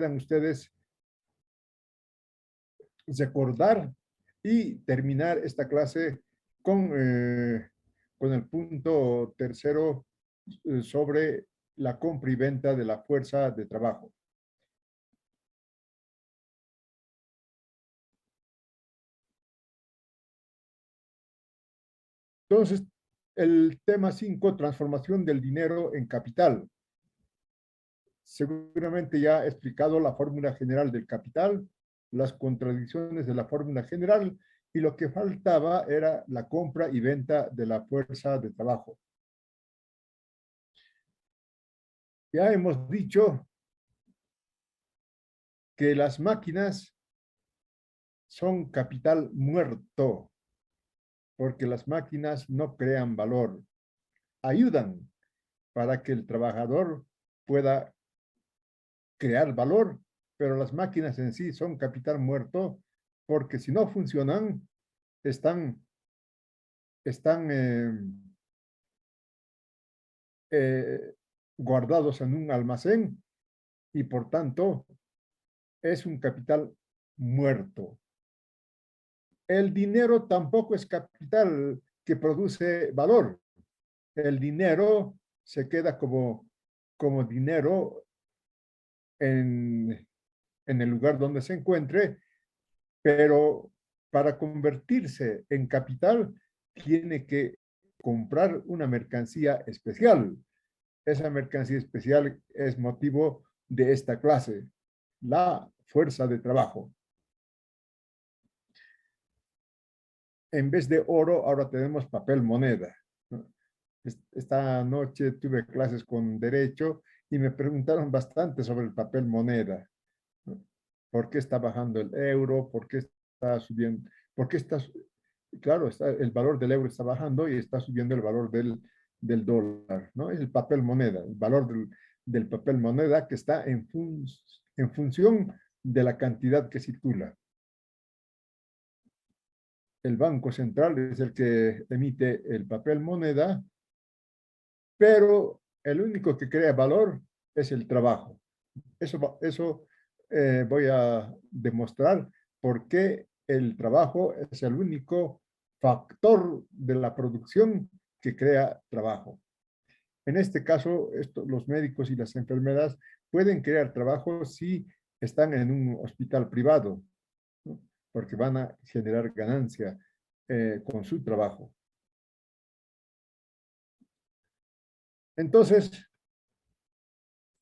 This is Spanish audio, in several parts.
ustedes recordar y terminar esta clase con el punto tercero sobre la compra y venta de la fuerza de trabajo. Entonces, el tema 5, transformación del dinero en capital. Seguramente ya he explicado la fórmula general del capital, las contradicciones de la fórmula general, y lo que faltaba era la compra y venta de la fuerza de trabajo. Ya hemos dicho que las máquinas son capital muerto, porque las máquinas no crean valor, ayudan para que el trabajador pueda crear valor, pero las máquinas en sí son capital muerto, porque si no funcionan, están, están eh, guardados en un almacén y por tanto es un capital muerto. El dinero tampoco es capital que produce valor. El dinero se queda como dinero en el lugar donde se encuentre, pero para convertirse en capital tiene que comprar una mercancía especial. Esa mercancía especial es motivo de esta clase, la fuerza de trabajo. En vez de oro, ahora tenemos papel moneda. Esta noche tuve clases con derecho y me preguntaron bastante sobre el papel moneda. ¿Por qué está bajando el euro? ¿Por qué está subiendo? ¿Por qué está, claro, el valor del euro está bajando y está subiendo el valor del dólar, ¿no? Es el papel moneda, el valor del papel moneda que está en función de la cantidad que circula. El Banco Central es el que emite el papel moneda, pero el único que crea valor es el trabajo. Eso voy a demostrar por qué el trabajo es el único factor de la producción que crea trabajo. En este caso, los médicos y las enfermeras pueden crear trabajo si están en un hospital privado, ¿no? Porque van a generar ganancia con su trabajo. Entonces,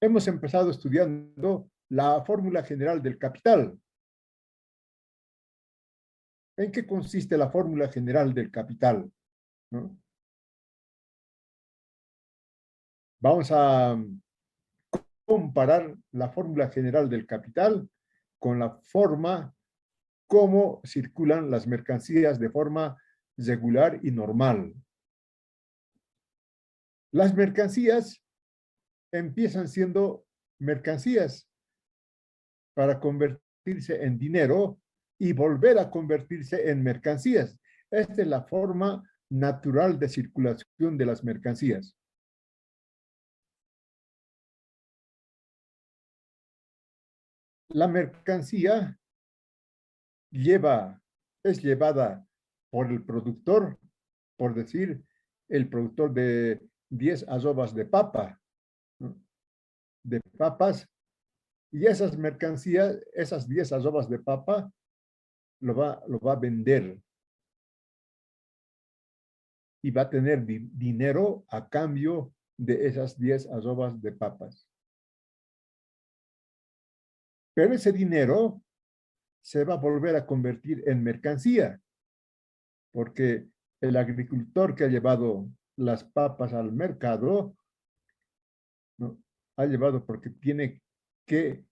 hemos empezado estudiando la fórmula general del capital. ¿En qué consiste la fórmula general del capital? ¿No? Vamos a comparar la fórmula general del capital con la forma como circulan las mercancías de forma regular y normal. Las mercancías empiezan siendo mercancías para convertirse en dinero y volver a convertirse en mercancías. Esta es la forma natural de circulación de las mercancías. La mercancía es llevada por el productor, por decir, el productor de 10 arrobas de papa, ¿no? De papas, y esas mercancías, esas 10 arrobas de papa, lo va a vender y va a tener dinero a cambio de esas 10 arrobas de papas. Pero ese dinero se va a volver a convertir en mercancía, porque el agricultor que ha llevado las papas al mercado, ¿no? Ha llevado porque tiene que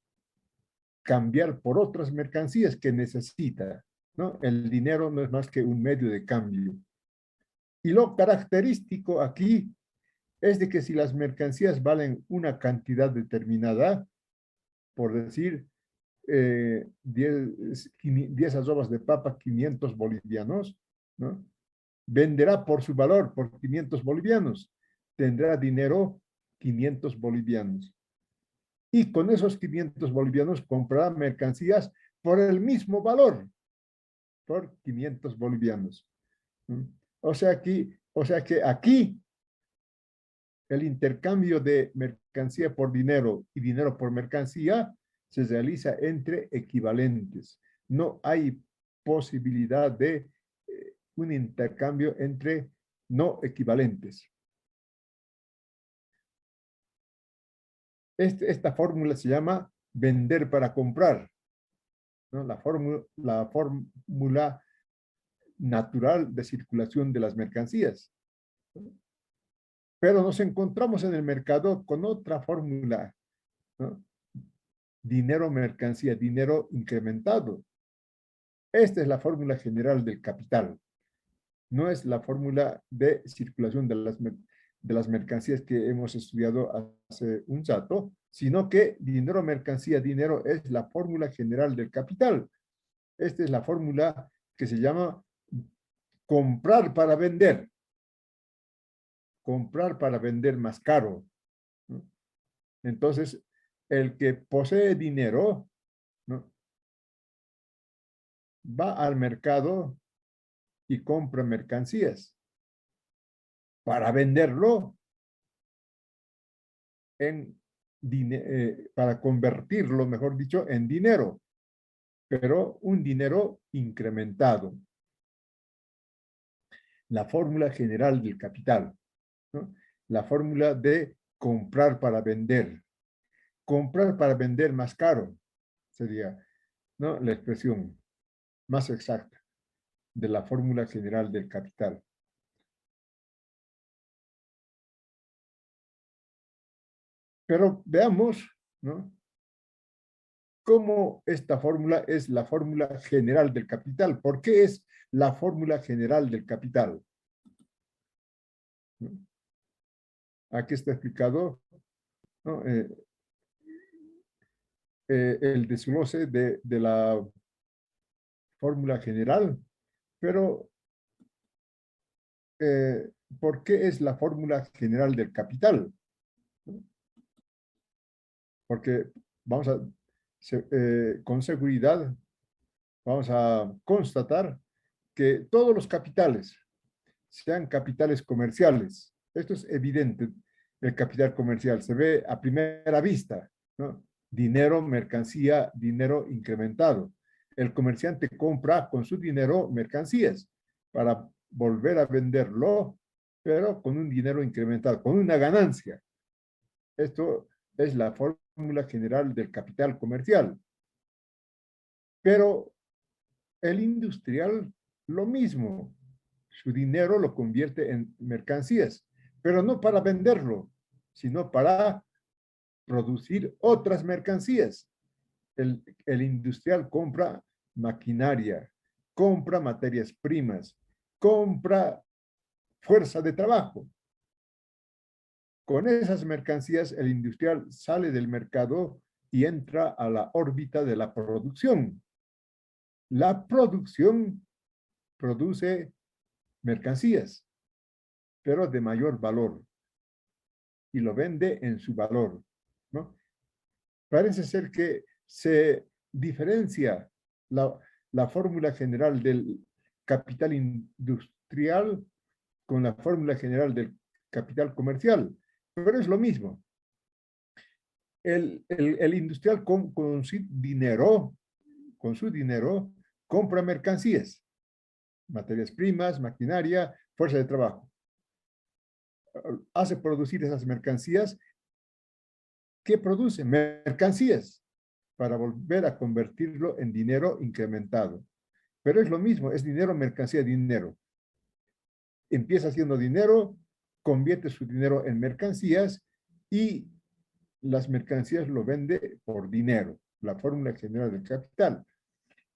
cambiar por otras mercancías que necesita, ¿no? El dinero no es más que un medio de cambio. Y lo característico aquí es de que si las mercancías valen una cantidad determinada, por decir, 10 arrobas de papa, 500 bolivianos, ¿no? Venderá por su valor, por 500 bolivianos. Tendrá dinero 500 bolivianos. y con esos 500 bolivianos comprará mercancías por el mismo valor, por 500 bolivianos. O sea que aquí el intercambio de mercancía por dinero y dinero por mercancía se realiza entre equivalentes. No hay posibilidad de un intercambio entre no equivalentes. Esta fórmula se llama vender para comprar, ¿no? La fórmula natural de circulación de las mercancías. Pero nos encontramos en el mercado con otra fórmula, ¿no? Dinero, mercancía, dinero incrementado. Esta es la fórmula general del capital. No es la fórmula de circulación de las mercancías que hemos estudiado hace un rato, sino que dinero, mercancía, dinero es la fórmula general del capital. Esta es la fórmula que se llama comprar para vender. Comprar para vender más caro, ¿no? Entonces, el que posee dinero, ¿no?, va al mercado y compra mercancías para venderlo para convertirlo, mejor dicho, en dinero, pero un dinero incrementado. La fórmula general del capital, ¿no? La fórmula de comprar para vender. Comprar para vender más caro sería, ¿no?, la expresión más exacta de la fórmula general del capital. Pero veamos, ¿no?, cómo esta fórmula es la fórmula general del capital. ¿Por qué es la fórmula general del capital? ¿No? Aquí está explicado, ¿no?, el desglose de la fórmula general, pero ¿por qué es la fórmula general del capital? ¿No? Porque vamos a, con seguridad, vamos a constatar que todos los capitales, sean capitales comerciales, esto es evidente, el capital comercial se ve a primera vista, ¿no? Dinero, mercancía, dinero incrementado. El comerciante compra con su dinero mercancías para volver a venderlo, pero con un dinero incrementado, con una ganancia. Esto es la fórmula general del capital comercial. Pero el industrial, lo mismo. Su dinero lo convierte en mercancías, pero no para venderlo, sino para producir otras mercancías. El industrial compra maquinaria, compra materias primas, compra fuerza de trabajo. Con esas mercancías, el industrial sale del mercado y entra a la órbita de la producción. La producción produce mercancías, pero de mayor valor, y lo vende en su valor, ¿no? Parece ser que se diferencia la fórmula general del capital industrial con la fórmula general del capital comercial, pero es lo mismo. El industrial con su dinero compra mercancías, materias primas, maquinaria, fuerza de trabajo. Hace producir esas mercancías. ¿Qué produce? Mercancías para volver a convertirlo en dinero incrementado. Pero es lo mismo, es dinero, mercancía, dinero. Empieza haciendo dinero, convierte su dinero en mercancías y las mercancías lo vende por dinero, la fórmula general del capital.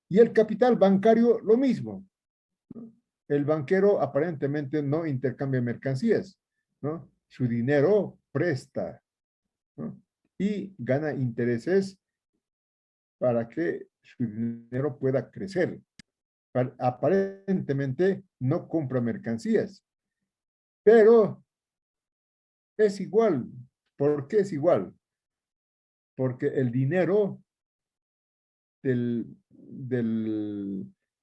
Y el capital bancario, lo mismo. El banquero aparentemente no intercambia mercancías, ¿no? Su dinero presta, ¿no?, y gana intereses para que su dinero pueda crecer. Aparentemente no compra mercancías, pero es igual. ¿Por qué es igual? porque el dinero del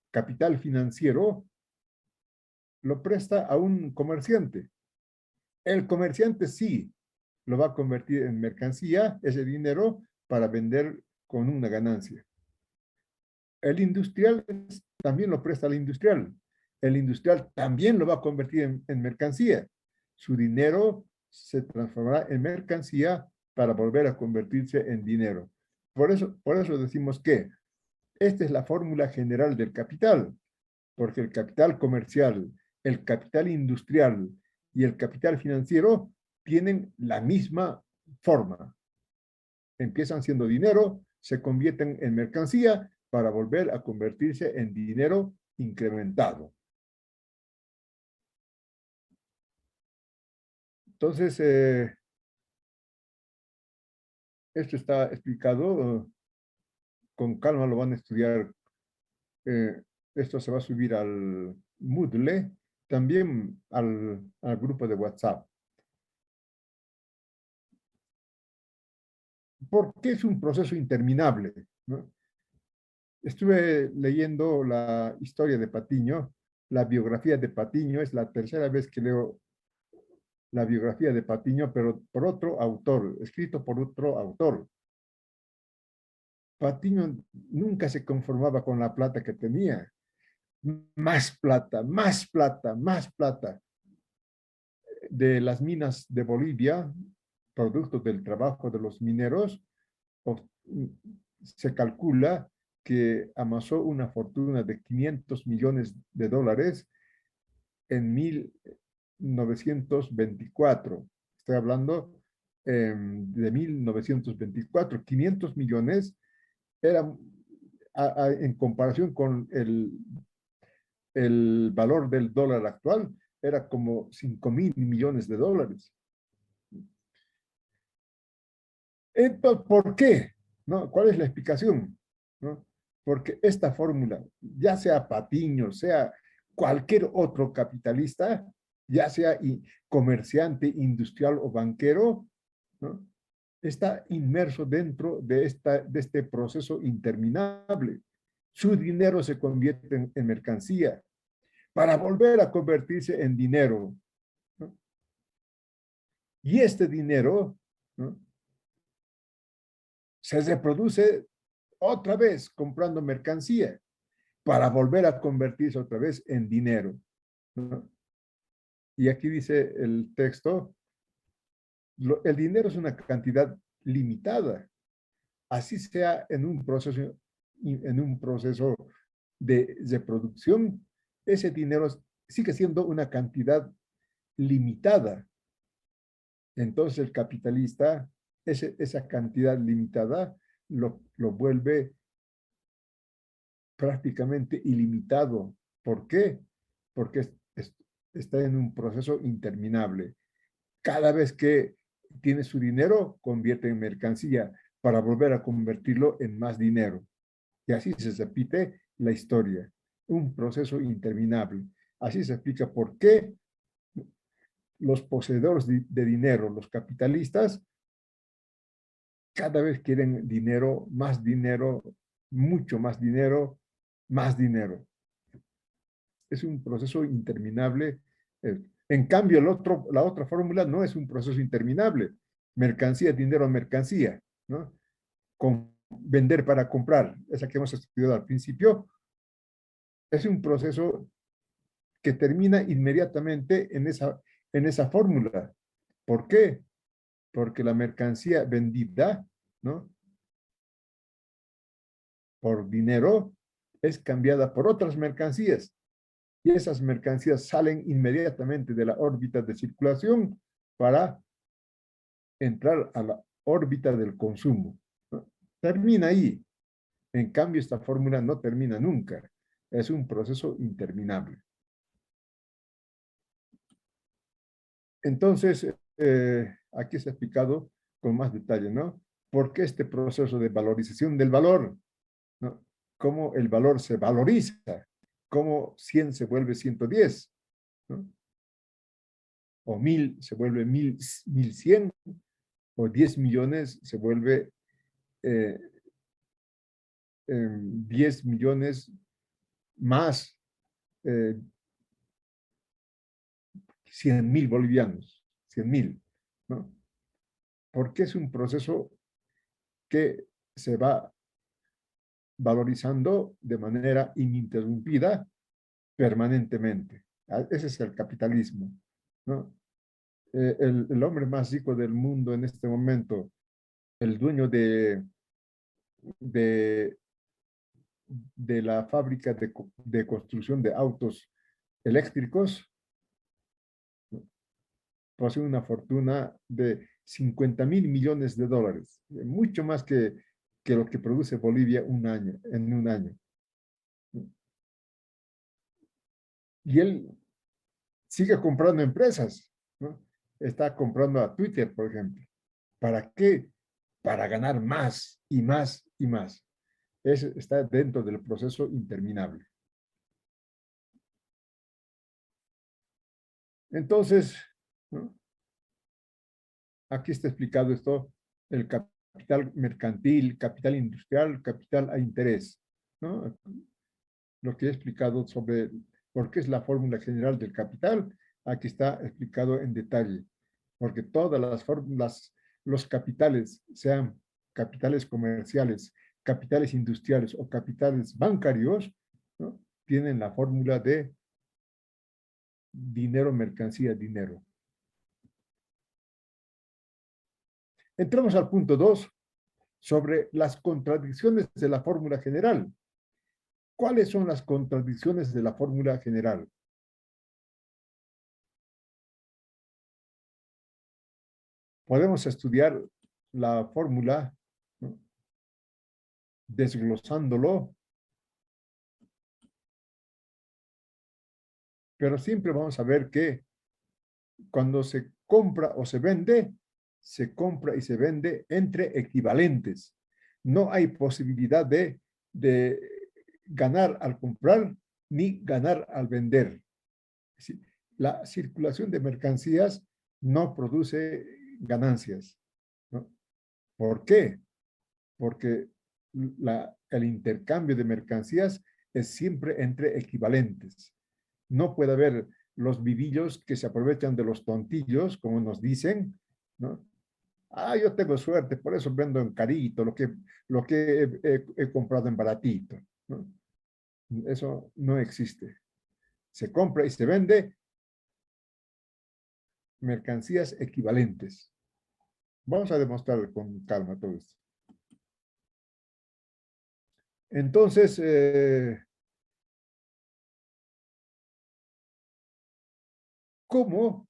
capital financiero lo presta a un comerciante. El comerciante sí lo va a convertir en mercancía, ese dinero, para vender con una ganancia. El industrial también lo presta al industrial. El industrial también lo va a convertir en mercancía. Su dinero se transformará en mercancía para volver a convertirse en dinero. Por eso decimos que esta es la fórmula general del capital, porque el capital comercial, el capital industrial y el capital financiero tienen la misma forma. Empiezan siendo dinero, se convierten en mercancía para volver a convertirse en dinero incrementado. Entonces, esto está explicado, con calma lo van a estudiar. eh, Esto se va a subir al Moodle, también al grupo de WhatsApp. ¿Por qué es un proceso interminable? ¿No? Estuve leyendo la historia de Patiño, la biografía de Patiño, es la tercera vez que leo la biografía de Patiño, pero por otro autor, escrito por otro autor. Patiño nunca se conformaba con la plata que tenía. Más plata, más plata, más plata. De las minas de Bolivia, producto del trabajo de los mineros, se calcula que amasó una fortuna de 500 millones de dólares en 1924. Estoy hablando de 1924. 500 millones era, en comparación con el valor del dólar actual, era como 5.000 millones de dólares. Entonces, ¿por qué? ¿No? ¿Cuál es la explicación? ¿No? Porque esta fórmula, ya sea Patiño, sea cualquier otro capitalista, ya sea comerciante, industrial o banquero, ¿no? Está inmerso dentro de este proceso interminable. Su dinero se convierte en mercancía para volver a convertirse en dinero, ¿no? Y este dinero, ¿no?, se reproduce otra vez comprando mercancía para volver a convertirse otra vez en dinero, ¿no? Y aquí dice el texto, el dinero es una cantidad limitada, así sea en un proceso de producción, ese dinero sigue siendo una cantidad limitada. Entonces el capitalista, esa cantidad limitada, lo vuelve prácticamente ilimitado. ¿Por qué? Porque está en un proceso interminable. Cada vez que tiene su dinero, convierte en mercancía para volver a convertirlo en más dinero. Y así se repite la historia. Un proceso interminable. Así se explica por qué los poseedores de dinero, los capitalistas, cada vez quieren dinero, mucho más dinero, más dinero. Es un proceso interminable. En cambio, la otra fórmula no es un proceso interminable. Mercancía, dinero, mercancía, ¿no? Vender para comprar, esa que hemos estudiado al principio, es un proceso que termina inmediatamente en esa fórmula. ¿Por qué? Porque la mercancía vendida, ¿no?, por dinero es cambiada por otras mercancías y esas mercancías salen inmediatamente de la órbita de circulación para entrar a la órbita del consumo, ¿no? Termina ahí. En cambio, esta fórmula no termina nunca. Es un proceso interminable. Entonces, aquí se ha explicado con más detalle, ¿no? ¿Por qué este proceso de valorización del valor? ¿No? Cómo el valor se valoriza, cómo 100 se vuelve 110, ¿no? O 1000 se vuelve 1100, o 10 millones se vuelve eh, 10 millones más 100.000 bolivianos, 100.000, ¿no? Porque es un proceso que se va valorizando de manera ininterrumpida permanentemente. Ese es el capitalismo, ¿no? El hombre más rico del mundo en este momento, el dueño de, de la fábrica de construcción de autos eléctricos, posee una fortuna de 50.000 millones de dólares, mucho más que lo que produce Bolivia en un año. Y él sigue comprando empresas, ¿no? Está comprando a Twitter, por ejemplo. ¿Para qué? Para ganar más y más y más. Está dentro del proceso interminable. Entonces, ¿no? Aquí está explicado esto, el capital mercantil, capital industrial, capital a interés, ¿no? Lo que he explicado sobre por qué es la fórmula general del capital, aquí está explicado en detalle, porque todas las fórmulas, los capitales, sean capitales comerciales, capitales industriales o capitales bancarios, ¿no? Tienen la fórmula de dinero, mercancía, dinero. Entramos al punto 2 sobre las contradicciones de la fórmula general. ¿Cuáles son las contradicciones de la fórmula general? Podemos estudiar la fórmula, ¿no? Desglosándolo, pero siempre vamos a ver que cuando se compra o se compra y se vende entre equivalentes. No hay posibilidad de ganar al comprar ni ganar al vender. La circulación de mercancías no produce ganancias, ¿no? ¿Por qué? Porque el intercambio de mercancías es siempre entre equivalentes. No puede haber los vivillos que se aprovechan de los tontillos, como nos dicen, ¿no? Ah, yo tengo suerte, por eso vendo en carito lo que he comprado en baratito, ¿no? Eso no existe. Se compra y se vende mercancías equivalentes. Vamos a demostrar con calma todo esto. Entonces, ¿cómo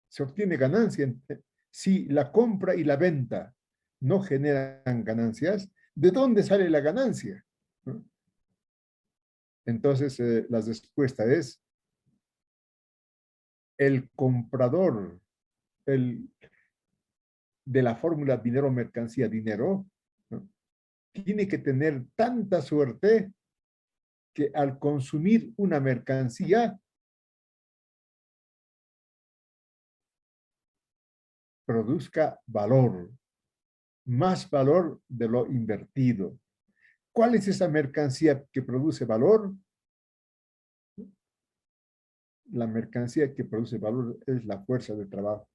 se obtiene ganancia? Si la compra y la venta no generan ganancias, ¿de dónde sale la ganancia? ¿No? Entonces, la respuesta es el comprador el, de la fórmula dinero, mercancía, dinero, ¿no? Tiene que tener tanta suerte que al consumir una mercancía produzca valor, más valor de lo invertido. ¿Cuál es esa mercancía que produce valor? La mercancía que produce valor es la fuerza de trabajo.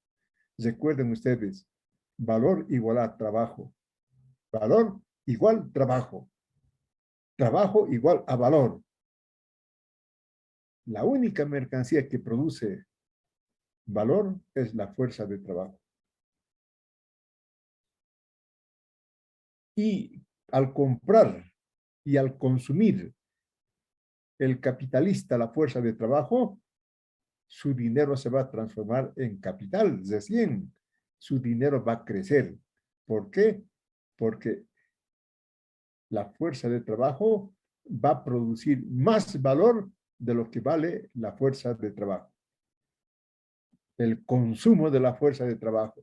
Recuerden ustedes, valor igual a trabajo. Valor igual trabajo. Trabajo igual a valor. La única mercancía que produce valor es la fuerza de trabajo. Y al comprar y al consumir el capitalista la fuerza de trabajo, su dinero se va a transformar en capital, recién su dinero va a crecer. ¿Por qué? Porque la fuerza de trabajo va a producir más valor de lo que vale la fuerza de trabajo. El consumo de la fuerza de trabajo.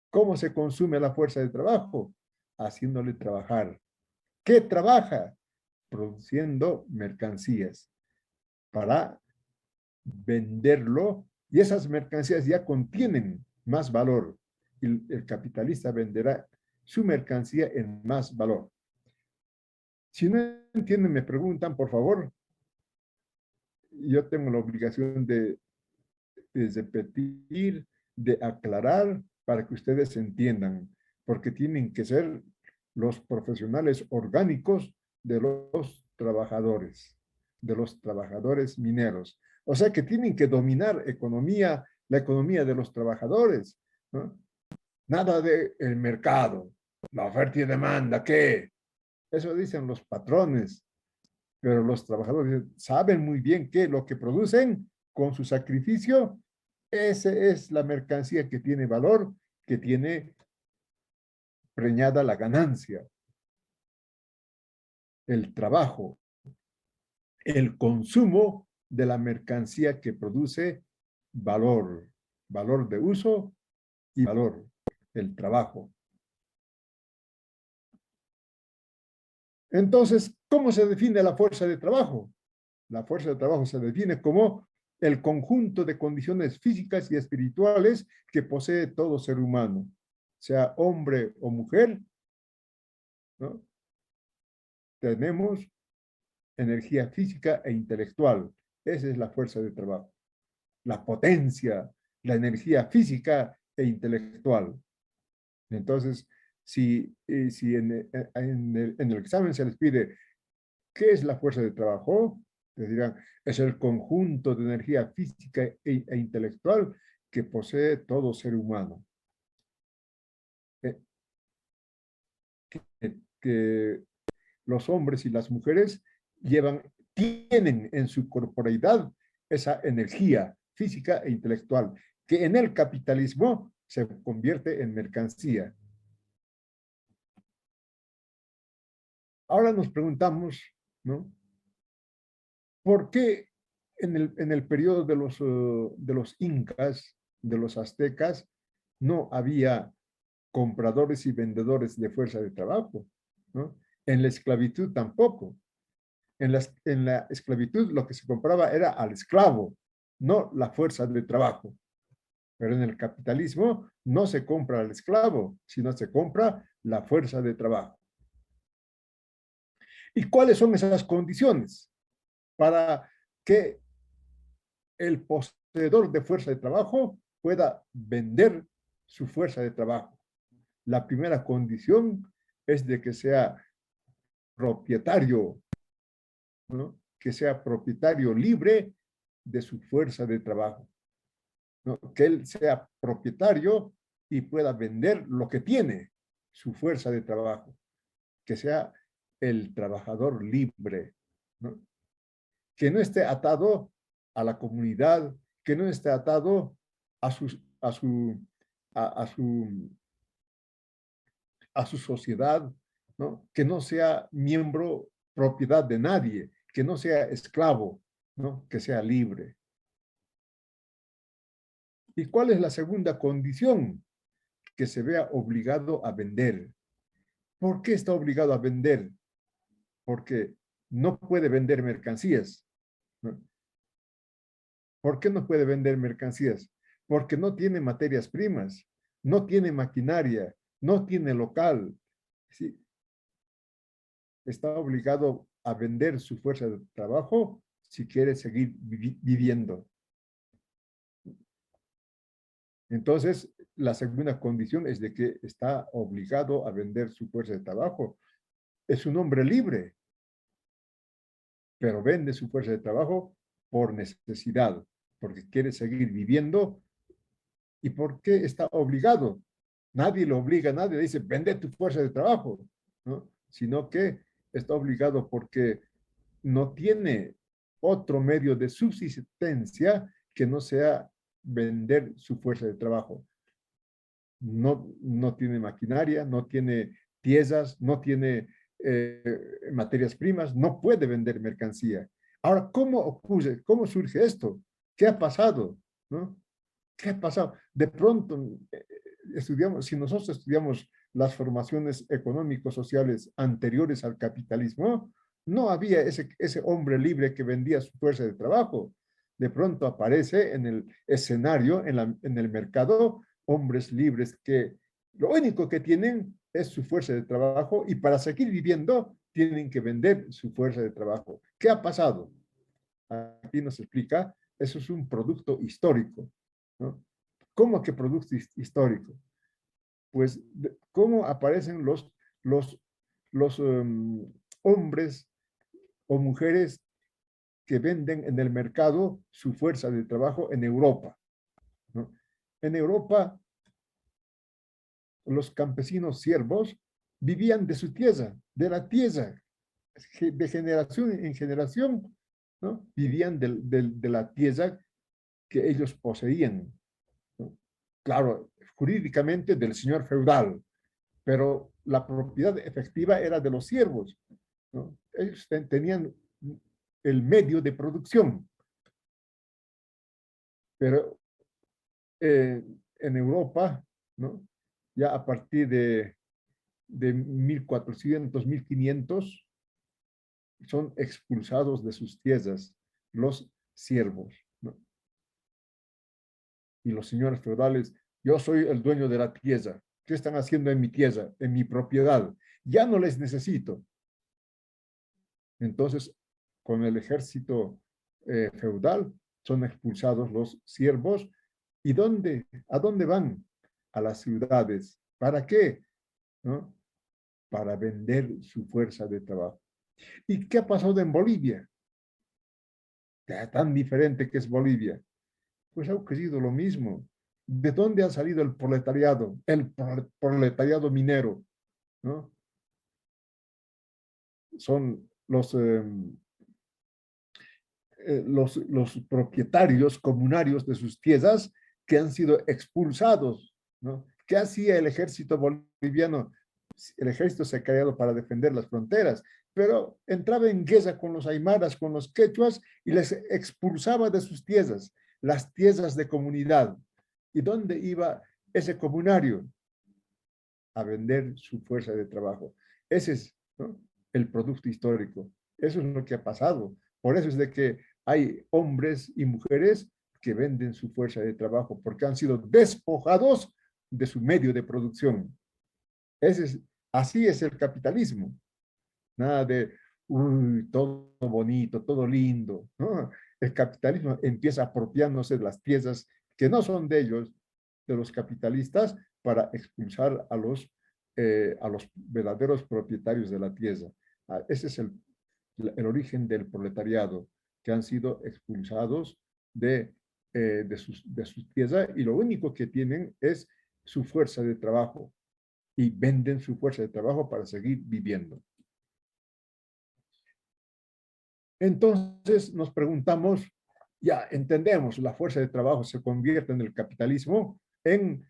¿Cómo se consume la fuerza de trabajo? Haciéndole trabajar. ¿Qué trabaja? Produciendo mercancías para venderlo, y esas mercancías ya contienen más valor. El capitalista venderá su mercancía en más valor. Si no entienden, me preguntan, por favor. Yo tengo la obligación de repetir, de aclarar para que ustedes entiendan, porque tienen que ser los profesionales orgánicos de los trabajadores mineros. O sea que tienen que dominar la economía de los trabajadores, ¿no? Nada de el mercado, la oferta y demanda, ¿qué? Eso dicen los patrones, pero los trabajadores saben muy bien que lo que producen con su sacrificio, esa es la mercancía que tiene valor, que tiene preñada la ganancia, el trabajo, el consumo de la mercancía que produce valor, valor de uso y valor, el trabajo. Entonces, ¿cómo se define la fuerza de trabajo? La fuerza de trabajo se define como el conjunto de condiciones físicas y espirituales que posee todo ser humano, sea hombre o mujer, ¿no? Tenemos energía física e intelectual. Esa es la fuerza de trabajo. La potencia, la energía física e intelectual. Entonces, si en el examen se les pide ¿qué es la fuerza de trabajo? Les dirán, es el conjunto de energía física e intelectual que posee todo ser humano. Eh, que los hombres y las mujeres tienen en su corporeidad esa energía física e intelectual, que en el capitalismo se convierte en mercancía. Ahora nos preguntamos, ¿no? ¿Por qué en el periodo de los incas, de los aztecas, no había compradores y vendedores de fuerza de trabajo? ¿No? En la esclavitud tampoco. En la esclavitud lo que se compraba era al esclavo, no la fuerza de trabajo. Pero en el capitalismo no se compra al esclavo, sino se compra la fuerza de trabajo. ¿Y cuáles son esas condiciones para que el poseedor de fuerza de trabajo pueda vender su fuerza de trabajo? La primera condición es de que sea propietario, ¿no? Que sea propietario libre de su fuerza de trabajo, ¿no? Que él sea propietario y pueda vender lo que tiene, su fuerza de trabajo, que sea el trabajador libre, ¿no? Que no esté atado a la comunidad, que no esté atado a a su, a su sociedad, ¿no? Que no sea miembro, propiedad de nadie, que no sea esclavo, ¿no? Que sea libre. ¿Y cuál es la segunda condición? Que se vea obligado a vender. ¿Por qué está obligado a vender? Porque no puede vender mercancías, ¿no? ¿Por qué no puede vender mercancías? Porque no tiene materias primas, no tiene maquinaria, no tiene local. ¿Sí? Está obligado a vender su fuerza de trabajo si quiere seguir viviendo. Entonces, la segunda condición es de que está obligado a vender su fuerza de trabajo. Es un hombre libre, pero vende su fuerza de trabajo por necesidad, porque quiere seguir viviendo. ¿Y por qué está obligado? Nadie lo obliga, nadie le dice, vende tu fuerza de trabajo, ¿no? Sino que está obligado porque no tiene otro medio de subsistencia que no sea vender su fuerza de trabajo. No tiene maquinaria, no tiene piezas, no tiene materias primas, no puede vender mercancía. Ahora, ¿cómo ocurre? ¿Cómo surge esto? ¿Qué ha pasado? ¿No? ¿Qué ha pasado? De pronto, si nosotros estudiamos las formaciones económicos sociales anteriores al capitalismo, no había ese hombre libre que vendía su fuerza de trabajo. De pronto aparece en el escenario, en el mercado, hombres libres que lo único que tienen es su fuerza de trabajo y para seguir viviendo tienen que vender su fuerza de trabajo. ¿Qué ha pasado? Aquí nos explica, eso es un producto histórico, ¿no? ¿Cómo que producto histórico? Pues, ¿cómo aparecen los, los hombres o mujeres que venden en el mercado su fuerza de trabajo en Europa, ¿no? En Europa, los campesinos siervos vivían de su tierra, de la tierra, de generación en generación, ¿no? Vivían de la tierra que ellos poseían, ¿no? Claro, jurídicamente del señor feudal, pero la propiedad efectiva era de los siervos, ¿no? Ellos tenían el medio de producción, pero en Europa, ¿no? Ya a partir de 1400, 1500, son expulsados de sus tierras los siervos, ¿no? Y los señores feudales, yo soy el dueño de la tierra, ¿qué están haciendo en mi tierra, en mi propiedad? Ya no les necesito. Entonces, con el ejército feudal, son expulsados los siervos. ¿Y dónde? ¿A dónde van? A las ciudades. ¿Para qué? ¿No? Para vender su fuerza de trabajo. ¿Y qué ha pasado en Bolivia? Tan diferente que es Bolivia. Pues ha ocurrido lo mismo. ¿De dónde ha salido el proletariado? El proletariado minero, ¿no? Son los propietarios comunarios de sus tierras que han sido expulsados, ¿no? ¿Qué hacía el ejército boliviano? El ejército se ha creado para defender las fronteras, pero entraba en guerra con los aymaras, con los quechuas y les expulsaba de sus tierras, las tierras de comunidad. ¿Y dónde iba ese comunario? A vender su fuerza de trabajo. Ese es, ¿no?, el producto histórico. Eso es lo que ha pasado. Por eso es de que hay hombres y mujeres que venden su fuerza de trabajo porque han sido despojados de su medio de producción. Ese es, así es el capitalismo. Nada de, uy, todo bonito, todo lindo, ¿no? El capitalismo empieza apropiándose de las piezas que no son de ellos, de los capitalistas, para expulsar a los verdaderos propietarios de la tierra. Ese es el origen del proletariado, que han sido expulsados de sus tierras y lo único que tienen es su fuerza de trabajo y venden su fuerza de trabajo para seguir viviendo. Entonces nos preguntamos, ya entendemos, la fuerza de trabajo se convierte en el capitalismo en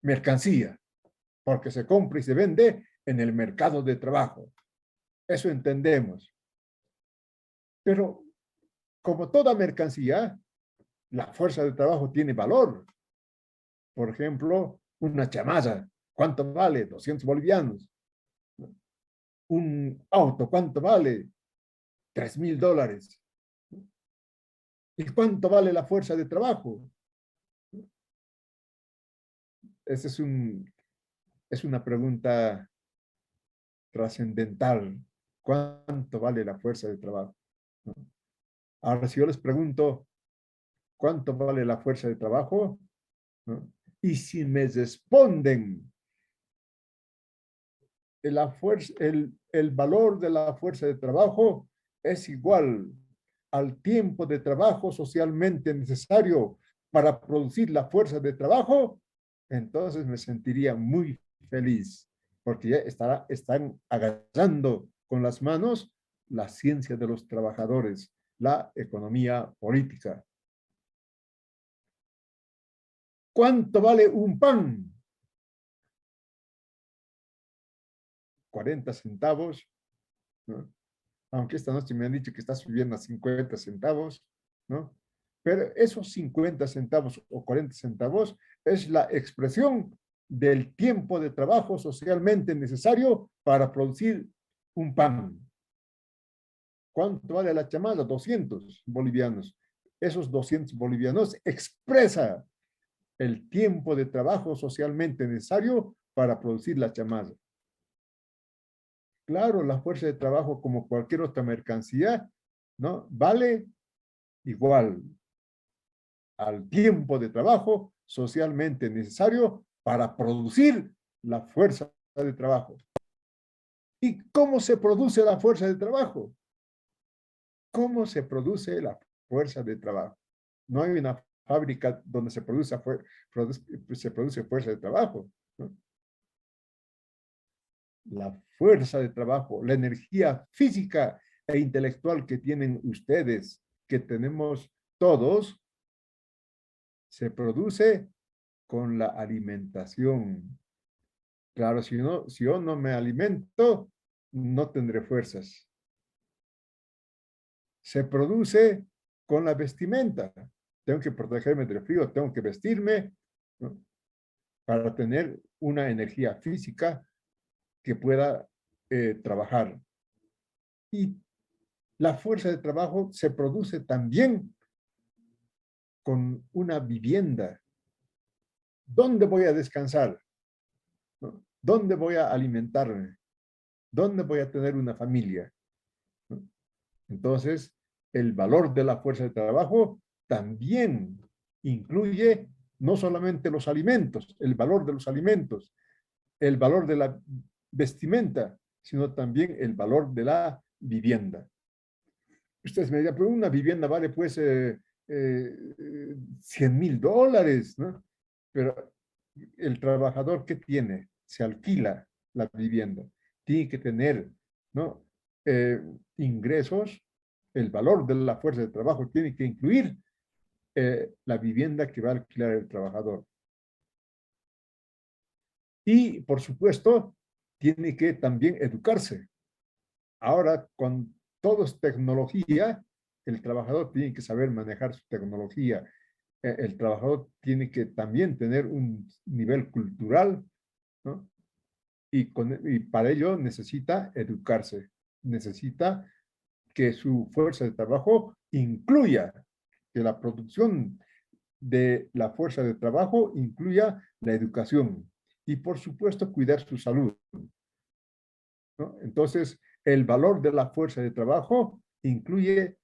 mercancía, porque se compra y se vende en el mercado de trabajo. Eso entendemos. Pero como toda mercancía, la fuerza de trabajo tiene valor. Por ejemplo, una chamarra, ¿cuánto vale? 200 bolivianos. Un auto, ¿cuánto vale? $3,000. ¿Y cuánto vale la fuerza de trabajo? Esa es una pregunta trascendental. ¿Cuánto vale la fuerza de trabajo? Ahora, si yo les pregunto, ¿cuánto vale la fuerza de trabajo? ¿No? Y si me responden el valor de la fuerza de trabajo es igual al tiempo de trabajo socialmente necesario para producir la fuerza de trabajo, entonces me sentiría muy feliz, porque ya están agarrando con las manos la ciencia de los trabajadores, la economía política. ¿Cuánto vale un pan? 40 centavos, ¿no? Aunque esta noche me han dicho que está subiendo a 50 centavos, ¿no? Pero esos 50 centavos o 40 centavos es la expresión del tiempo de trabajo socialmente necesario para producir un pan. ¿Cuánto vale la chamada? 200 bolivianos. Esos 200 bolivianos expresa el tiempo de trabajo socialmente necesario para producir la chamarra. Claro, la fuerza de trabajo, como cualquier otra mercancía, ¿no? Vale igual al tiempo de trabajo socialmente necesario para producir la fuerza de trabajo. ¿Y cómo se produce la fuerza de trabajo? ¿Cómo se produce la fuerza de trabajo? No hay una fábrica donde se produce fuerza de trabajo, ¿no? La fuerza de trabajo, la energía física e intelectual que tienen ustedes, que tenemos todos, se produce con la alimentación. Claro, si yo no me alimento, no tendré fuerzas. Se produce con la vestimenta. Tengo que protegerme del frío, tengo que vestirme, ¿no? Para tener una energía física que pueda trabajar. Y la fuerza de trabajo se produce también con una vivienda. ¿Dónde voy a descansar? ¿No? ¿Dónde voy a alimentarme? ¿Dónde voy a tener una familia? ¿No? Entonces, el valor de la fuerza de trabajo también incluye no solamente los alimentos, el valor de los alimentos, el valor de la vestimenta, sino también el valor de la vivienda. Ustedes me dirán, pero una vivienda vale pues $100,000, ¿no? Pero el trabajador, ¿qué tiene? Se alquila la vivienda. Tiene que tener, ¿no? Eh, ingresos, el valor de la fuerza de trabajo tiene que incluir la vivienda que va a alquilar el trabajador. Y, por supuesto, tiene que también educarse. Ahora, con todo es tecnología, el trabajador tiene que saber manejar su tecnología. El trabajador tiene que también tener un nivel cultural, ¿no? Y para ello necesita educarse, necesita que su fuerza de trabajo incluya, que la producción de la fuerza de trabajo incluya la educación y, por supuesto, cuidar su salud, ¿no? Entonces, el valor de la fuerza de trabajo incluye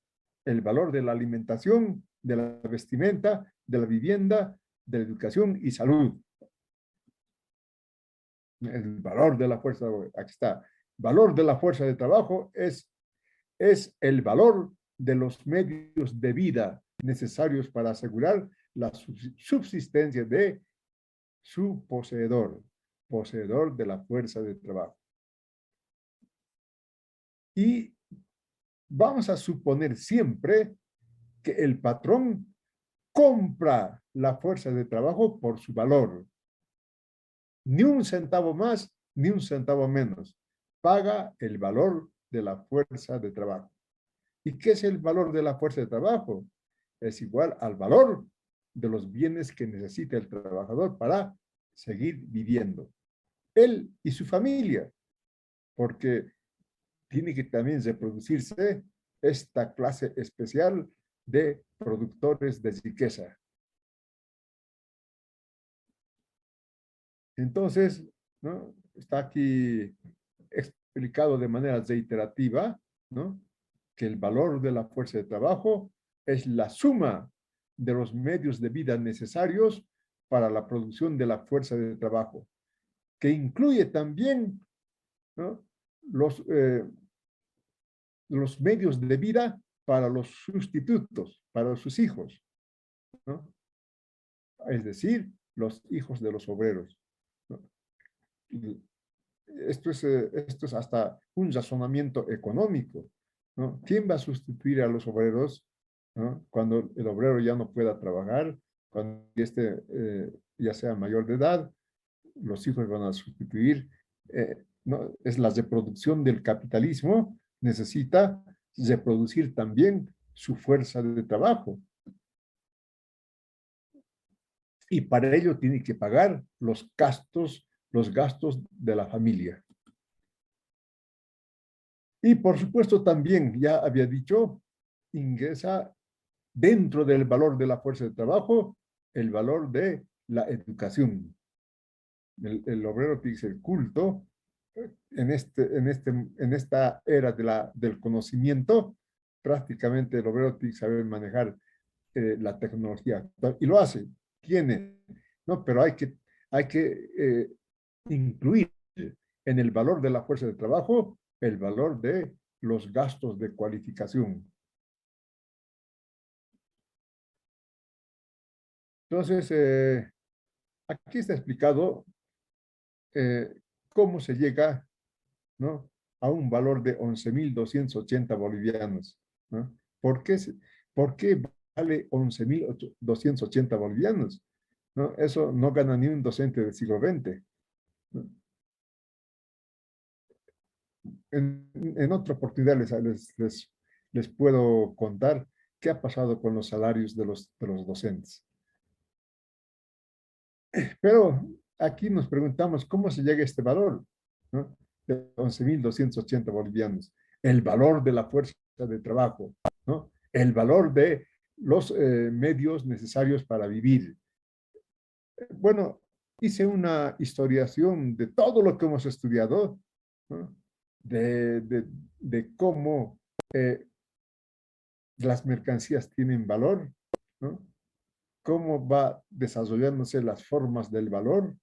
el valor de la alimentación, de la vestimenta, de la vivienda, de la educación y salud. El valor de la fuerza, aquí está. Valor de la fuerza de trabajo es el valor de los medios de vida necesarios para asegurar la subsistencia de su poseedor de la fuerza de trabajo. Y vamos a suponer siempre que el patrón compra la fuerza de trabajo por su valor. Ni un centavo más, ni un centavo menos. Paga el valor de la fuerza de trabajo. ¿Y qué es el valor de la fuerza de trabajo? Es igual al valor de los bienes que necesita el trabajador para seguir viviendo. Él y su familia, porque tiene que también reproducirse esta clase especial de productores de riqueza. Entonces, ¿no? Está aquí explicado de manera reiterativa, ¿no? Que el valor de la fuerza de trabajo es la suma de los medios de vida necesarios para la producción de la fuerza de trabajo, que incluye también, ¿no? los medios de vida para los sustitutos, para sus hijos, ¿no? Es decir, los hijos de los obreros, ¿no? Esto es hasta un razonamiento económico, ¿no? ¿Quién va a sustituir a los obreros, ¿no? Cuando el obrero ya no pueda trabajar, cuando ya sea mayor de edad, los hijos van a sustituir? ¿No? Es la reproducción del capitalismo, necesita reproducir también su fuerza de trabajo. Y para ello tiene que pagar los gastos de la familia. Y por supuesto también, ya había dicho, ingresa dentro del valor de la fuerza de trabajo el valor de la educación. el obrero tiene que ser culto. En esta era del conocimiento, prácticamente el obrero tiene que saber manejar la tecnología. Y lo hace, tiene, ¿no? Pero hay que incluir en el valor de la fuerza de trabajo el valor de los gastos de cualificación. Entonces, aquí está explicado eh, cómo se llega, ¿no?, a un valor de 11.280 bolivianos, ¿no? ¿Por qué vale 11.280 bolivianos? ¿No? Eso no gana ni un docente del siglo XX, ¿no? En otra oportunidad les puedo contar qué ha pasado con los salarios de los docentes. Pero aquí nos preguntamos cómo se llega a este valor, ¿no?, de 11.280 bolivianos. El valor de la fuerza de trabajo, ¿no? El valor de los medios necesarios para vivir. Bueno, hice una historiación de todo lo que hemos estudiado, ¿no?, de, de, de cómo eh, las mercancías tienen valor, ¿no?, cómo va desarrollándose las formas del valor.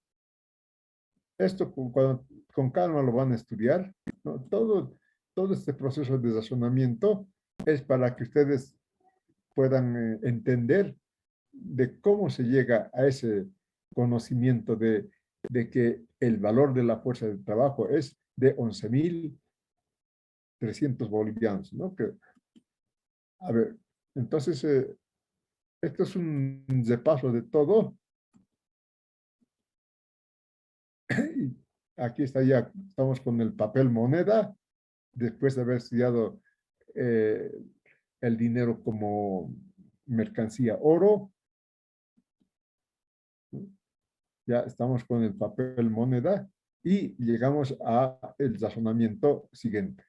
Esto con calma lo van a estudiar, ¿no? Todo este proceso de razonamiento es para que ustedes puedan entender de cómo se llega a ese conocimiento de que el valor de la fuerza de trabajo es de 11.300 bolivianos, ¿no? Que, a ver, entonces, esto es un repaso de todo. Y aquí está ya, estamos con el papel moneda, después de haber estudiado eh, el dinero como mercancía oro. Ya estamos con el papel moneda y llegamos a el razonamiento siguiente.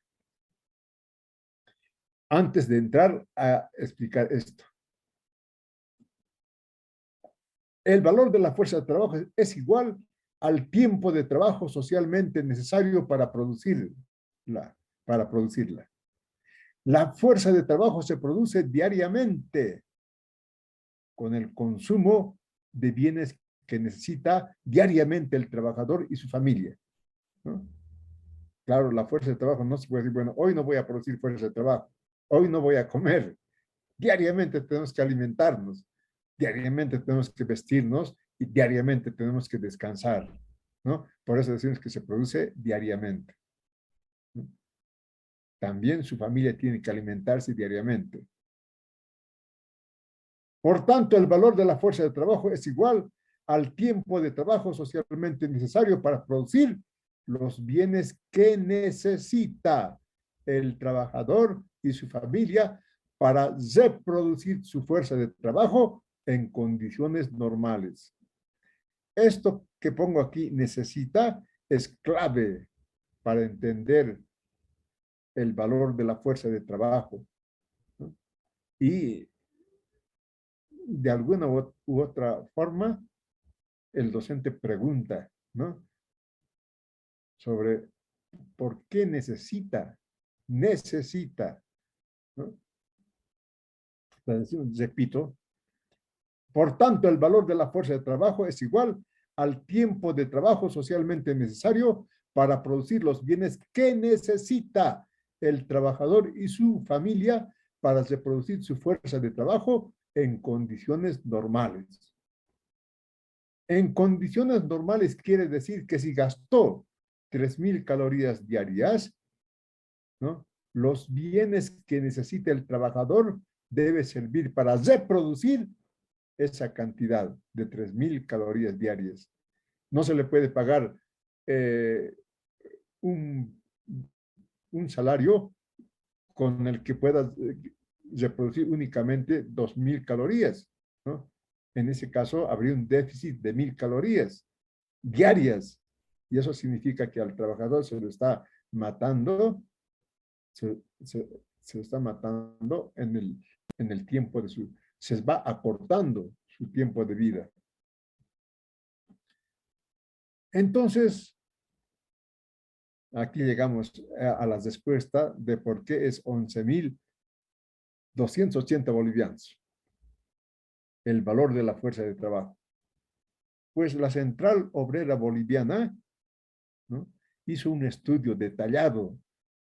Antes de entrar a explicar esto, el valor de la fuerza de trabajo es igual al tiempo de trabajo socialmente necesario para producirla. La fuerza de trabajo se produce diariamente con el consumo de bienes que necesita diariamente el trabajador y su familia, ¿no? Claro, la fuerza de trabajo no se puede decir, bueno, hoy no voy a producir fuerza de trabajo, hoy no voy a comer. Diariamente tenemos que alimentarnos, diariamente tenemos que vestirnos y diariamente tenemos que descansar, ¿no? Por eso decimos que se produce diariamente, ¿no? También su familia tiene que alimentarse diariamente. Por tanto, el valor de la fuerza de trabajo es igual al tiempo de trabajo socialmente necesario para producir los bienes que necesita el trabajador y su familia para reproducir su fuerza de trabajo en condiciones normales. Esto que pongo aquí, necesita, es clave para entender el valor de la fuerza de trabajo, ¿no? Y de alguna u otra forma, el docente pregunta, ¿no?, sobre por qué necesita, ¿no? Repito, por tanto, el valor de la fuerza de trabajo es igual al tiempo de trabajo socialmente necesario para producir los bienes que necesita el trabajador y su familia para reproducir su fuerza de trabajo en condiciones normales. En condiciones normales quiere decir que si gastó 3.000 calorías diarias, ¿no?, los bienes que necesita el trabajador debe servir para reproducir esa cantidad de 3.000 calorías diarias. No se le puede pagar eh, un, un salario con el que pueda reproducir únicamente 2.000 calorías, ¿no? En ese caso, habría un déficit de 1.000 calorías diarias. Y eso significa que al trabajador se lo está matando, se, se, se está matando en el tiempo se va acortando su tiempo de vida. Entonces, aquí llegamos a la respuesta de por qué es 11.280 bolivianos, el valor de la fuerza de trabajo. Pues la Central Obrera Boliviana, ¿no?, hizo un estudio detallado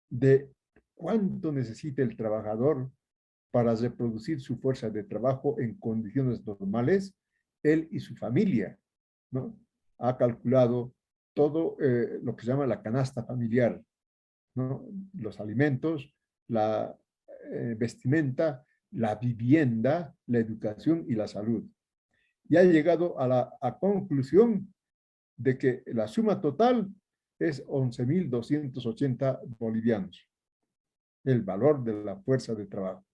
de cuánto necesita el trabajador para reproducir su fuerza de trabajo en condiciones normales, él y su familia, ¿no? Ha calculado todo lo que se llama la canasta familiar, ¿no? Los alimentos, la vestimenta, la vivienda, la educación y la salud. Y ha llegado a la conclusión de que la suma total es 11.280 bolivianos, el valor de la fuerza de trabajo.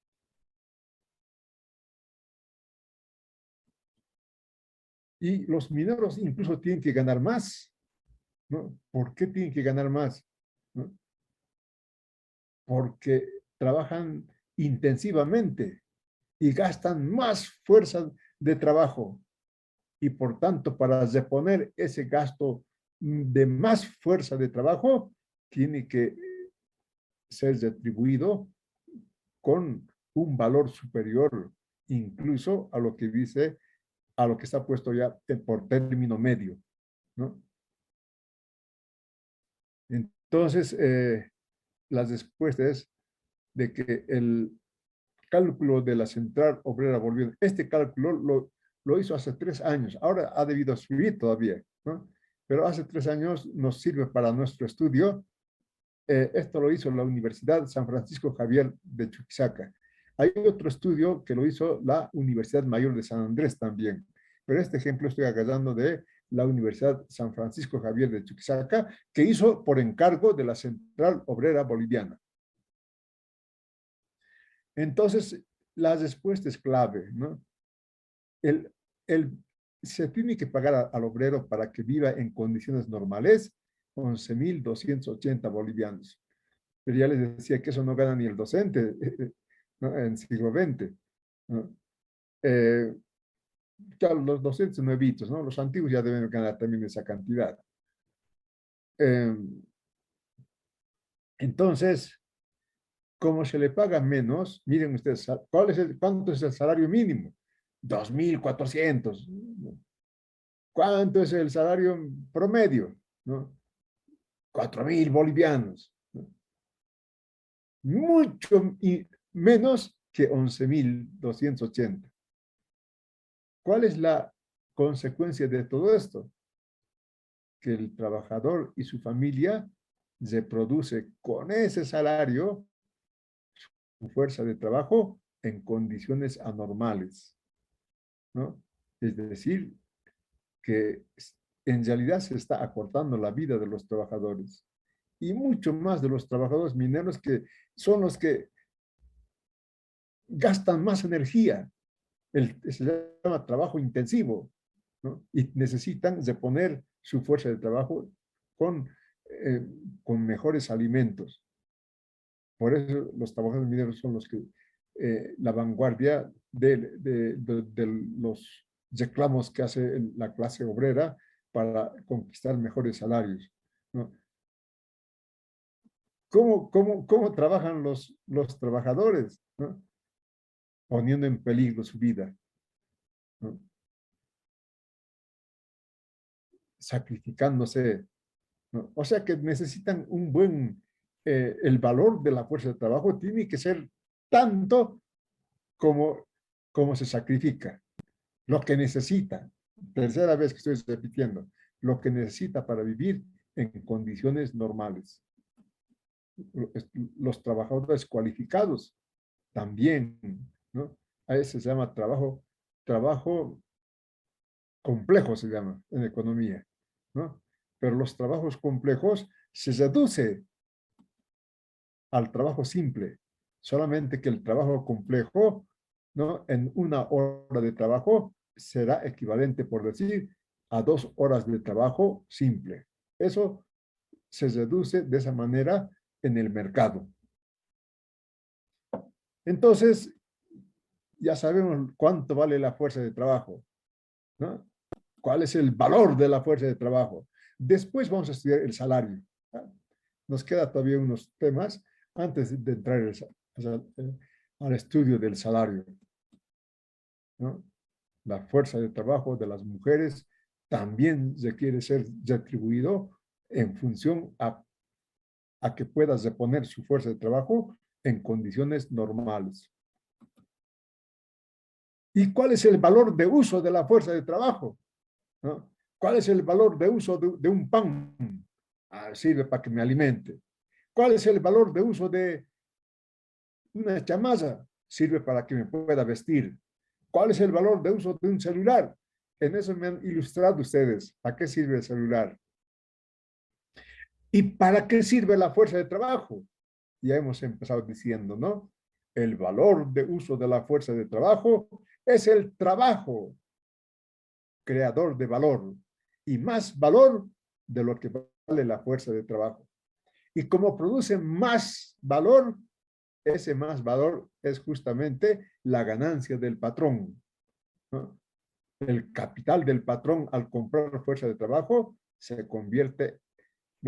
Y los mineros incluso tienen que ganar más, ¿no? ¿Por qué tienen que ganar más? ¿No? Porque trabajan intensivamente y gastan más fuerza de trabajo. Y por tanto, para reponer ese gasto de más fuerza de trabajo, tiene que ser retribuido con un valor superior incluso a lo que dice, a lo que está puesto ya por término medio, ¿no? Entonces, la respuesta es de que el cálculo de la Central Obrera Boliviana, este cálculo lo hizo hace 3 años, ahora ha debido subir todavía, ¿no? Pero hace 3 años nos sirve para nuestro estudio. Esto lo hizo la Universidad San Francisco Javier de Chuquisaca. Hay otro estudio que lo hizo la Universidad Mayor de San Andrés también, pero este ejemplo estoy agarrando de la Universidad San Francisco Javier de Chuquisaca, que hizo por encargo de la Central Obrera Boliviana. Entonces, la respuesta es clave, ¿no? El, el, se tiene que pagar al obrero para que viva en condiciones normales 11.280 bolivianos. Pero ya les decía que eso no gana ni el docente, ¿no?, en siglo XX, ¿no? Eh, claro, los docentes nuevitos, ¿no? Los antiguos ya deben ganar también esa cantidad. Eh, entonces, como se le paga menos, miren ustedes, ¿cuánto es el salario mínimo? 2.400. ¿Cuánto es el salario promedio? ¿No? 4.000 bolivianos. ¿No? Mucho menos que 11.280. ¿Cuál es la consecuencia de todo esto? Que el trabajador y su familia se produce con ese salario su fuerza de trabajo en condiciones anormales, ¿no? Es decir, que en realidad se está acortando la vida de los trabajadores y mucho más de los trabajadores mineros, que son los que gastan más energía. Se llama trabajo intensivo, ¿no? Y necesitan reponer su fuerza de trabajo con, eh, con mejores alimentos. Por eso los trabajadores mineros son los que la vanguardia de los reclamos que hace la clase obrera para conquistar mejores salarios, ¿no? ¿Cómo trabajan los trabajadores, ¿no?, poniendo en peligro su vida, ¿no?, sacrificándose, ¿no? O sea que necesitan un buen, el valor de la fuerza de trabajo tiene que ser tanto como, como se sacrifica, lo que necesita. Tercera vez que estoy repitiendo, lo que necesita para vivir en condiciones normales. Los trabajadores cualificados también, ¿no? A ese se llama trabajo complejo, se llama en economía, ¿no? Pero los trabajos complejos se reduce al trabajo simple, solamente que el trabajo complejo, ¿no?, en una hora de trabajo será equivalente, por decir, a 2 horas de trabajo simple. Eso se reduce de esa manera en el mercado. Entonces, ya sabemos cuánto vale la fuerza de trabajo, ¿no? ¿Cuál es el valor de la fuerza de trabajo? Después vamos a estudiar el salario. Nos queda todavía unos temas antes de entrar al estudio del salario, ¿no? La fuerza de trabajo de las mujeres también requiere ser retribuido en función a que puedas reponer su fuerza de trabajo en condiciones normales. ¿Y cuál es el valor de uso de la fuerza de trabajo? ¿No? ¿Cuál es el valor de uso de un pan? Sirve para que me alimente. ¿Cuál es el valor de uso de una chamaza? Sirve para que me pueda vestir. ¿Cuál es el valor de uso de un celular? En eso me han ilustrado ustedes. ¿Para qué sirve el celular? ¿Y para qué sirve la fuerza de trabajo? Ya hemos empezado diciendo, ¿no? El valor de uso de la fuerza de trabajo es el trabajo creador de valor y más valor de lo que vale la fuerza de trabajo. Y como produce más valor, ese más valor es justamente la ganancia del patrón, ¿no? El capital del patrón al comprar fuerza de trabajo se convierte,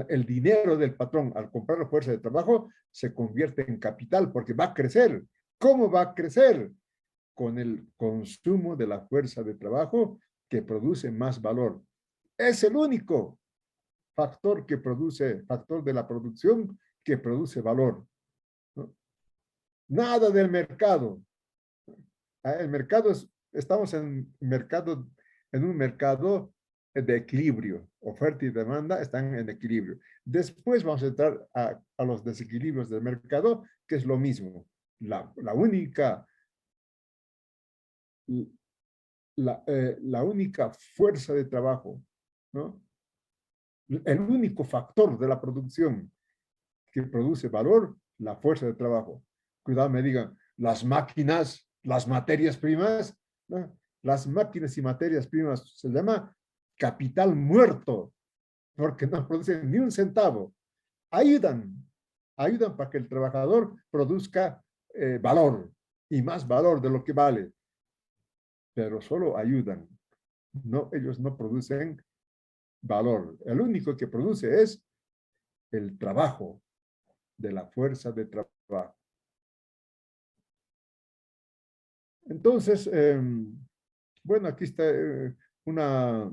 el dinero del patrón al comprar la fuerza de trabajo se convierte en capital porque va a crecer. ¿Cómo va a crecer? Con el consumo de la fuerza de trabajo que produce más valor. Es el único factor de la producción que produce valor, ¿no? Nada del mercado. El mercado estamos en un mercado de equilibrio. Oferta y demanda están en equilibrio. Después vamos a entrar a los desequilibrios del mercado, que es lo mismo. La única la única fuerza de trabajo, ¿no? El único factor de la producción que produce valor, la fuerza de trabajo. Cuidado, me digan, las máquinas, las materias primas, ¿no? Las máquinas y materias primas se llama capital muerto, porque no producen ni un centavo. Ayudan, ayudan para que el trabajador produzca valor y más valor de lo que vale, pero solo ayudan. No, ellos no producen valor. El único que produce es el trabajo de la fuerza de trabajo. Entonces, bueno, aquí está una,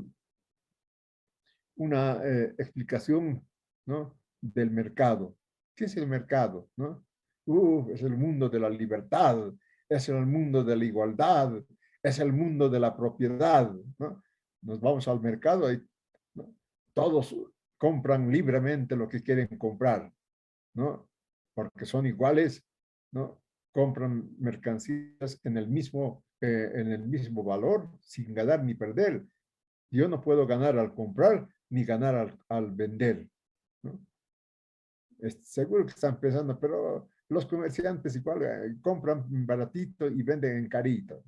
una explicación, ¿no? Del mercado. ¿Qué es el mercado? ¿No? Es el mundo de la libertad, es el mundo de la igualdad, es el mundo de la propiedad, ¿no? Nos vamos al mercado y, ¿no? Todos compran libremente lo que quieren comprar, ¿no? Porque son iguales, ¿no? Compran mercancías en el mismo valor sin ganar ni perder. Yo no puedo ganar al comprar ni ganar al vender, ¿no? Seguro que están pensando, pero los comerciantes igual compran baratito y venden en carito.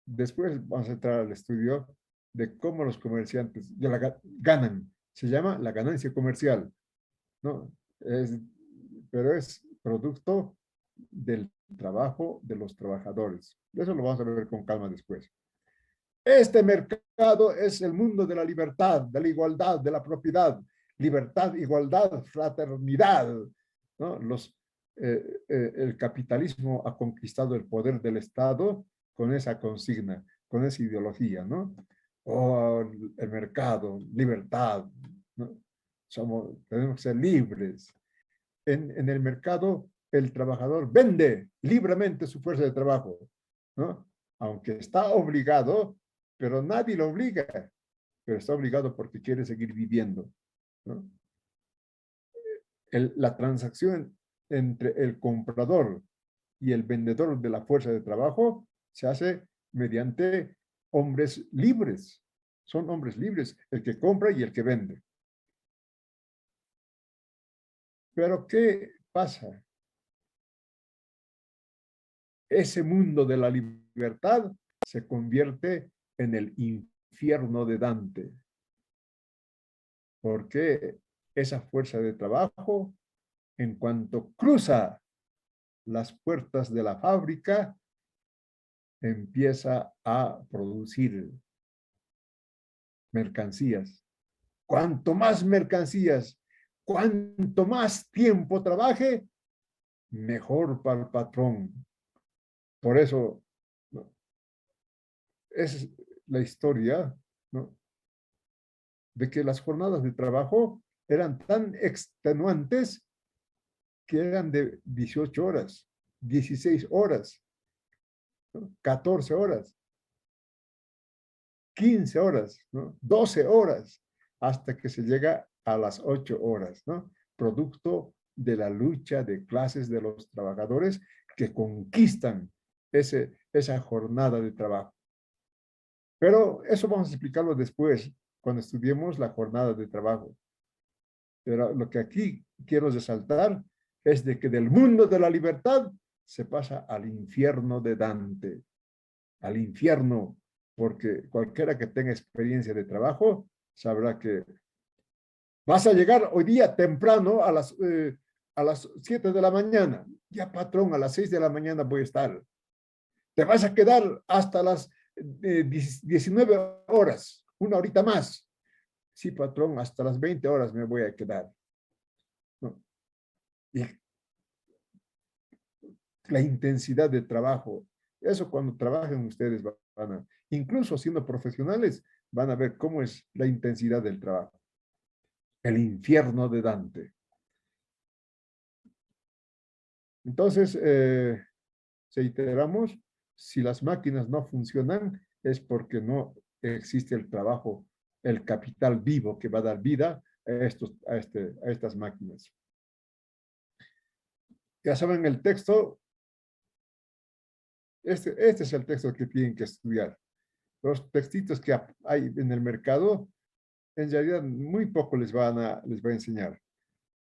Después vamos a entrar al estudio de cómo los comerciantes ganan. Se llama la ganancia comercial, ¿no? Pero es producto del trabajo de los trabajadores. Eso lo vamos a ver con calma después. Este mercado es el mundo de la libertad, de la igualdad, de la propiedad. Libertad, igualdad, fraternidad, ¿no? El capitalismo ha conquistado el poder del Estado con esa consigna, con esa ideología, ¿no? Oh, el mercado, libertad, ¿no? Tenemos que ser libres. En el mercado, el trabajador vende libremente su fuerza de trabajo, ¿no? Aunque está obligado, pero nadie lo obliga, pero está obligado porque quiere seguir viviendo, ¿no? La transacción entre el comprador y el vendedor de la fuerza de trabajo se hace mediante hombres libres. Son hombres libres, el que compra y el que vende. Pero ¿qué pasa? Ese mundo de la libertad se convierte en el infierno de Dante, porque esa fuerza de trabajo, en cuanto cruza las puertas de la fábrica, empieza a producir mercancías, Cuanto más mercancías, cuanto más tiempo trabaje, mejor para el patrón. Por eso, ¿no? Es la historia, ¿no? De que las jornadas de trabajo eran tan extenuantes que eran de 18 horas, 16 horas, ¿no? 14 horas, 15 horas, ¿no? 12 horas, hasta que se llega a las 8 horas, ¿no? Producto de la lucha de clases de los trabajadores que conquistan esa jornada de trabajo. Pero eso vamos a explicarlo después, cuando estudiemos la jornada de trabajo. Pero lo que aquí quiero resaltar es de que del mundo de la libertad se pasa al infierno de Dante, al infierno, porque cualquiera que tenga experiencia de trabajo sabrá que vas a llegar hoy día temprano a las 7 de la mañana. Ya, patrón, a las 6 de la mañana voy a estar. Te vas a quedar hasta las 19 horas, una horita más. Sí, patrón, hasta las 20 horas me voy a quedar, ¿no? Y la intensidad de trabajo, eso cuando trabajen ustedes van a, incluso siendo profesionales, van a ver cómo es la intensidad del trabajo. El infierno de Dante. Entonces, reiteramos, si las máquinas no funcionan, es porque no existe el trabajo, el capital vivo que va a dar vida a estas máquinas. Ya saben el texto, este es el texto que tienen que estudiar. Los textitos que hay en el mercado, en realidad muy poco les va a enseñar.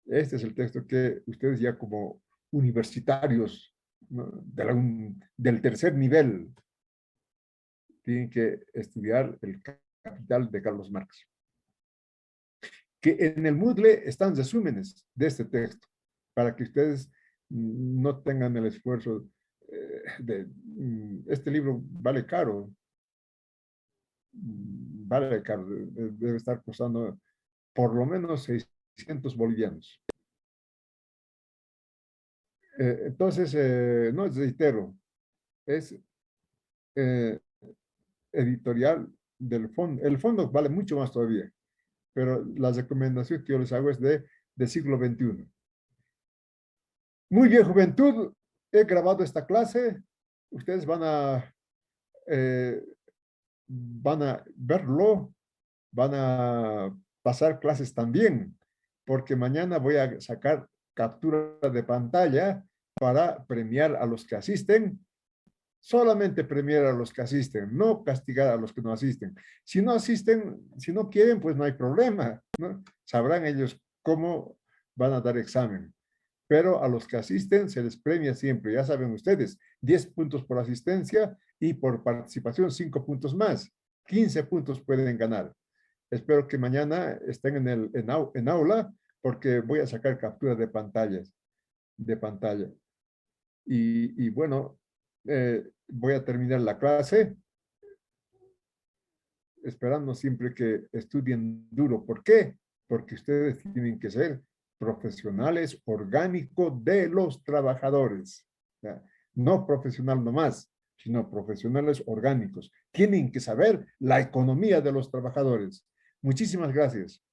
Este es el texto que ustedes ya como universitarios, ¿no? Del tercer nivel tienen que estudiar el Capital de Carlos Marx. Que en el Moodle están resúmenes de este texto para que ustedes no tengan el esfuerzo este libro vale caro, vale caro, debe estar costando por lo menos 600 bolivianos. Entonces, no, reitero, es eh, editorial del fondo. El fondo vale mucho más todavía, pero la recomendación que yo les hago es de siglo XXI. Muy bien, juventud, he grabado esta clase. Ustedes eh, van a verlo, van a pasar clases también, porque mañana voy a sacar captura de pantalla para premiar a los que asisten. Solamente premiar a los que asisten, no castigar a los que no asisten. Si no asisten, si no quieren, pues no hay problema, ¿no? Sabrán ellos cómo van a dar examen. Pero a los que asisten se les premia siempre, ya saben ustedes, 10 puntos por asistencia y por participación 5 puntos más. 15 puntos pueden ganar. Espero que mañana estén en aula porque voy a sacar captura de pantalla. Y bueno, voy a terminar la clase esperando siempre que estudien duro. ¿Por qué? Porque ustedes tienen que ser profesionales orgánicos de los trabajadores. ¿Ya? No profesional nomás, sino profesionales orgánicos. Tienen que saber la economía de los trabajadores. Muchísimas gracias.